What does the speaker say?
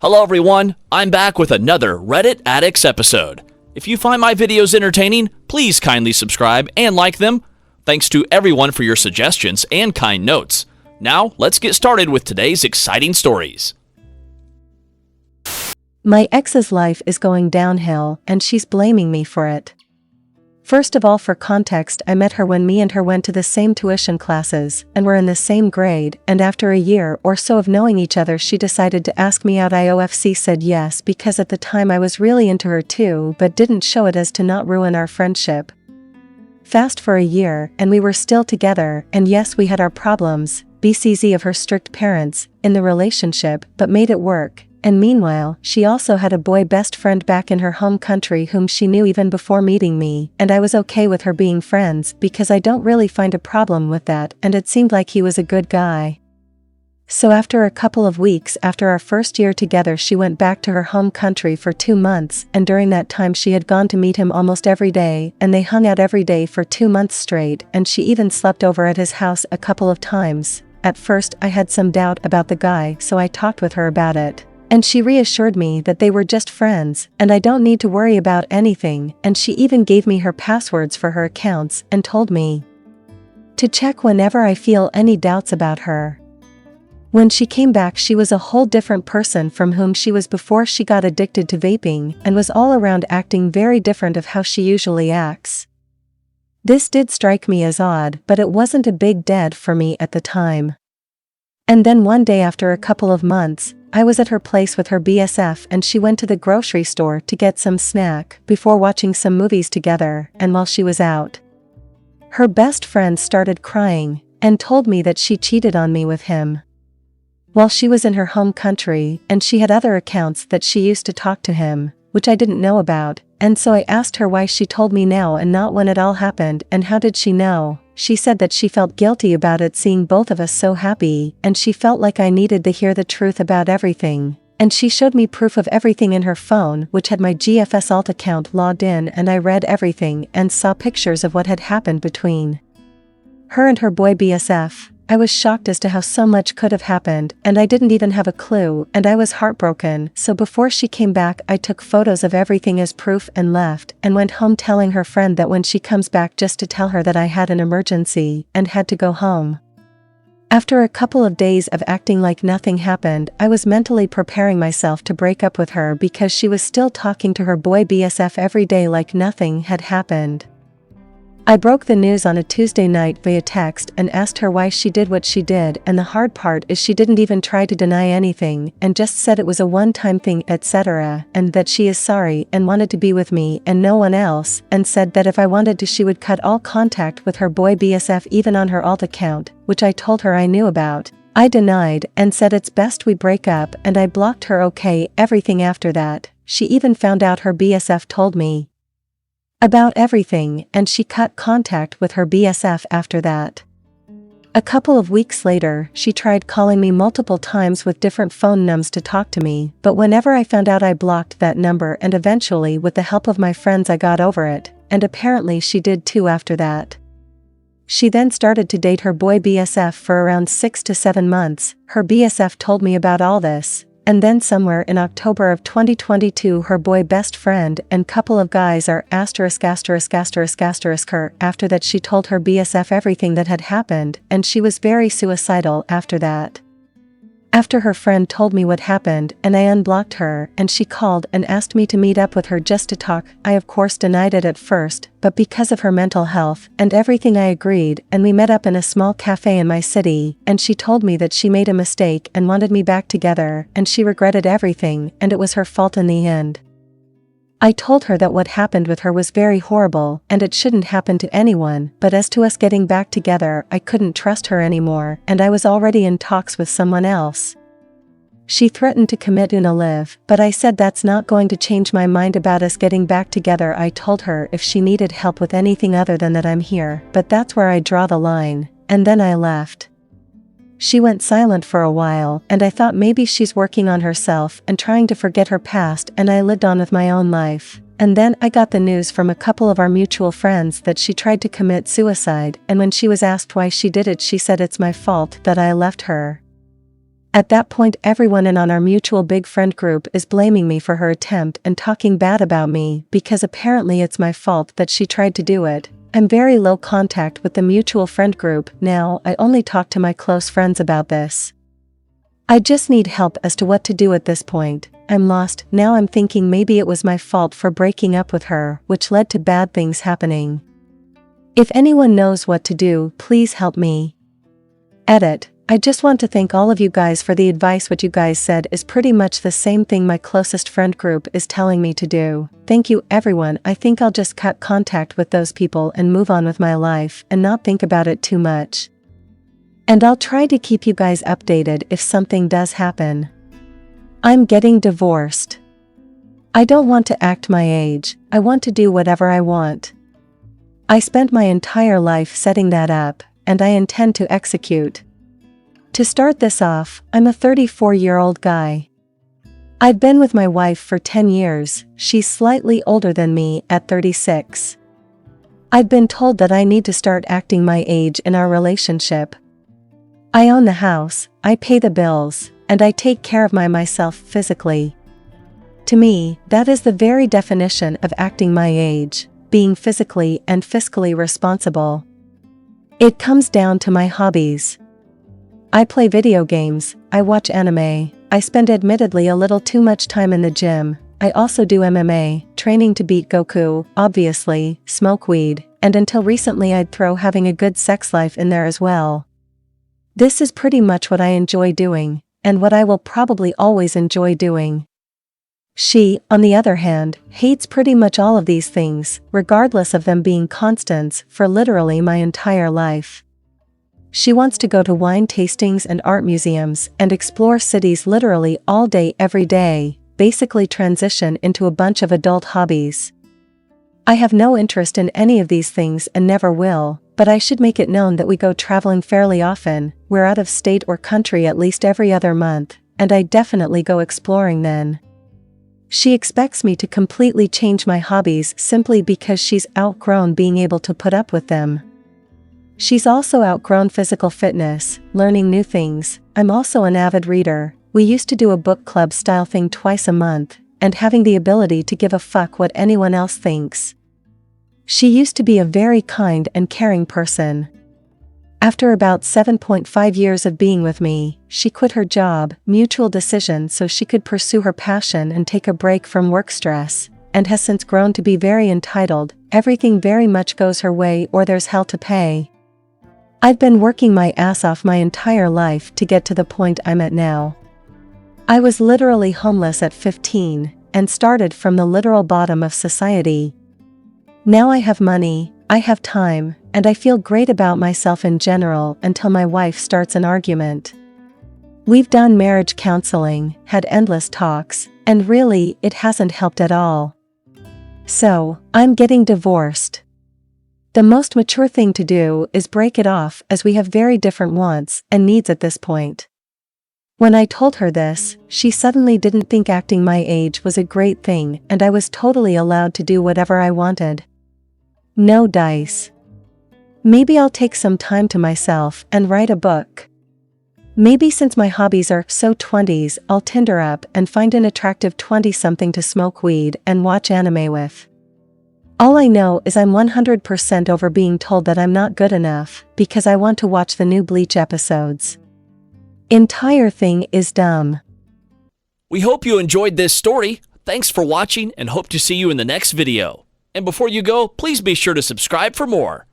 Hello everyone, I'm back with another Reddit Addicts episode. If you find my videos entertaining, please kindly subscribe and like them. Thanks to everyone for your suggestions and kind notes. Now, let's get started with today's exciting stories. My ex's life is going downhill, and she's blaming me for it. First of all, for context, I met her when me and her went to the same tuition classes, and were in the same grade, and after a year or so of knowing each other she decided to ask me out. IOFC said yes because at the time I was really into her too, but didn't show it as to not ruin our friendship. Fast for a year, and we were still together, and yes, we had our problems, BCZ of her strict parents, in the relationship, but made it work. And meanwhile, she also had a boy best friend back in her home country whom she knew even before meeting me, and I was okay with her being friends because I don't really find a problem with that, and it seemed like he was a good guy. So after a couple of weeks after our first year together, she went back to her home country for 2 months, and during that time she had gone to meet him almost every day, and they hung out every day for 2 months straight, and she even slept over at his house a couple of times. At first I had some doubt about the guy, so I talked with her about it. And she reassured me that they were just friends, and I don't need to worry about anything, and she even gave me her passwords for her accounts and told me to check whenever I feel any doubts about her. When she came back, she was a whole different person from whom she was before she got addicted to vaping, and was all around acting very different of how she usually acts. This did strike me as odd, but it wasn't a big deal for me at the time. And then one day after a couple of months, I was at her place with her BSF, and she went to the grocery store to get some snack before watching some movies together, and while she was out, her best friend started crying and told me that she cheated on me with him while she was in her home country, and she had other accounts that she used to talk to him, which I didn't know about, and so I asked her why she told me now and not when it all happened, and how did she know. She said that she felt guilty about it, seeing both of us so happy, and she felt like I needed to hear the truth about everything, and she showed me proof of everything in her phone, which had my GFS alt account logged in, and I read everything and saw pictures of what had happened between her and her boy BSF. I was shocked as to how so much could have happened, and I didn't even have a clue, and I was heartbroken. So before she came back, I took photos of everything as proof and left, and went home telling her friend that when she comes back just to tell her that I had an emergency and had to go home. After a couple of days of acting like nothing happened, I was mentally preparing myself to break up with her because she was still talking to her boy BSF every day like nothing had happened. I broke the news on a Tuesday night via text and asked her why she did what she did, and the hard part is she didn't even try to deny anything and just said it was a one-time thing, etc., and that she is sorry and wanted to be with me and no one else, and said that if I wanted to she would cut all contact with her boy BSF even on her alt account, which I told her I knew about. I denied and said it's best we break up, and I blocked her. Okay, everything after that. She even found out her BSF told me about everything, and she cut contact with her BSF after that. A couple of weeks later, she tried calling me multiple times with different phone numbers to talk to me, but whenever I found out I blocked that number, and eventually with the help of my friends I got over it, and apparently she did too after that. She then started to date her boy BSF for around 6 to 7 months. Her BSF told me about all this. And then somewhere in October of 2022, her boy best friend and couple of guys are her. After that she told her BSF everything that had happened, and she was very suicidal after that. After her friend told me what happened, and I unblocked her, and she called and asked me to meet up with her just to talk. I of course denied it at first, but because of her mental health and everything I agreed, and we met up in a small cafe in my city, and she told me that she made a mistake and wanted me back together, and she regretted everything, and it was her fault in the end. I told her that what happened with her was very horrible, and it shouldn't happen to anyone, but as to us getting back together, I couldn't trust her anymore, and I was already in talks with someone else. She threatened to commit Unalive, but I said that's not going to change my mind about us getting back together. I told her if she needed help with anything other than that, I'm here, but that's where I draw the line, and then I left. She went silent for a while, and I thought maybe she's working on herself and trying to forget her past, and I lived on with my own life. And then I got the news from a couple of our mutual friends that she tried to commit suicide, and when she was asked why she did it, she said it's my fault that I left her. At that point, everyone in on our mutual big friend group is blaming me for her attempt and talking bad about me because apparently it's my fault that she tried to do it. I'm very low contact with the mutual friend group now. I only talk to my close friends about this. I just need help as to what to do at this point. I'm lost. Now I'm thinking maybe it was my fault for breaking up with her, which led to bad things happening. If anyone knows what to do, please help me. Edit. I just want to thank all of you guys for the advice. What you guys said is pretty much the same thing my closest friend group is telling me to do. Thank you everyone. I think I'll just cut contact with those people and move on with my life and not think about it too much. And I'll try to keep you guys updated if something does happen. I'm getting divorced. I don't want to act my age. I want to do whatever I want. I spent my entire life setting that up, and I intend to execute. To start this off, I'm a 34-year-old guy. I've been with my wife for 10 years, she's slightly older than me at 36. I've been told that I need to start acting my age in our relationship. I own the house, I pay the bills, and I take care of myself physically. To me, that is the very definition of acting my age, being physically and fiscally responsible. It comes down to my hobbies. I play video games, I watch anime, I spend admittedly a little too much time in the gym, I also do MMA, training to beat Goku, obviously, smoke weed, and until recently I'd throw having a good sex life in there as well. This is pretty much what I enjoy doing, and what I will probably always enjoy doing. She, on the other hand, hates pretty much all of these things, regardless of them being constants, for literally my entire life. She wants to go to wine tastings and art museums and explore cities literally all day every day, basically transition into a bunch of adult hobbies. I have no interest in any of these things and never will, but I should make it known that we go traveling fairly often, we're out of state or country at least every other month, and I definitely go exploring then. She expects me to completely change my hobbies simply because she's outgrown being able to put up with them. She's also outgrown physical fitness, learning new things. I'm also an avid reader. We used to do a book club style thing twice a month, and having the ability to give a fuck what anyone else thinks. She used to be a very kind and caring person. After about 7.5 years of being with me, she quit her job, mutual decision, so she could pursue her passion and take a break from work stress, and has since grown to be very entitled. Everything very much goes her way or there's hell to pay. I've been working my ass off my entire life to get to the point I'm at now. I was literally homeless at 15, and started from the literal bottom of society. Now I have money, I have time, and I feel great about myself in general until my wife starts an argument. We've done marriage counseling, had endless talks, and really, it hasn't helped at all. So, I'm getting divorced. The most mature thing to do is break it off, as we have very different wants and needs at this point. When I told her this, she suddenly didn't think acting my age was a great thing and I was totally allowed to do whatever I wanted. No dice. Maybe I'll take some time to myself and write a book. Maybe since my hobbies are so 20s, I'll Tinder up and find an attractive 20-something to smoke weed and watch anime with. All I know is I'm 100% over being told that I'm not good enough because I want to watch the new Bleach episodes. Entire thing is dumb. We hope you enjoyed this story. Thanks for watching and hope to see you in the next video. And before you go, please be sure to subscribe for more.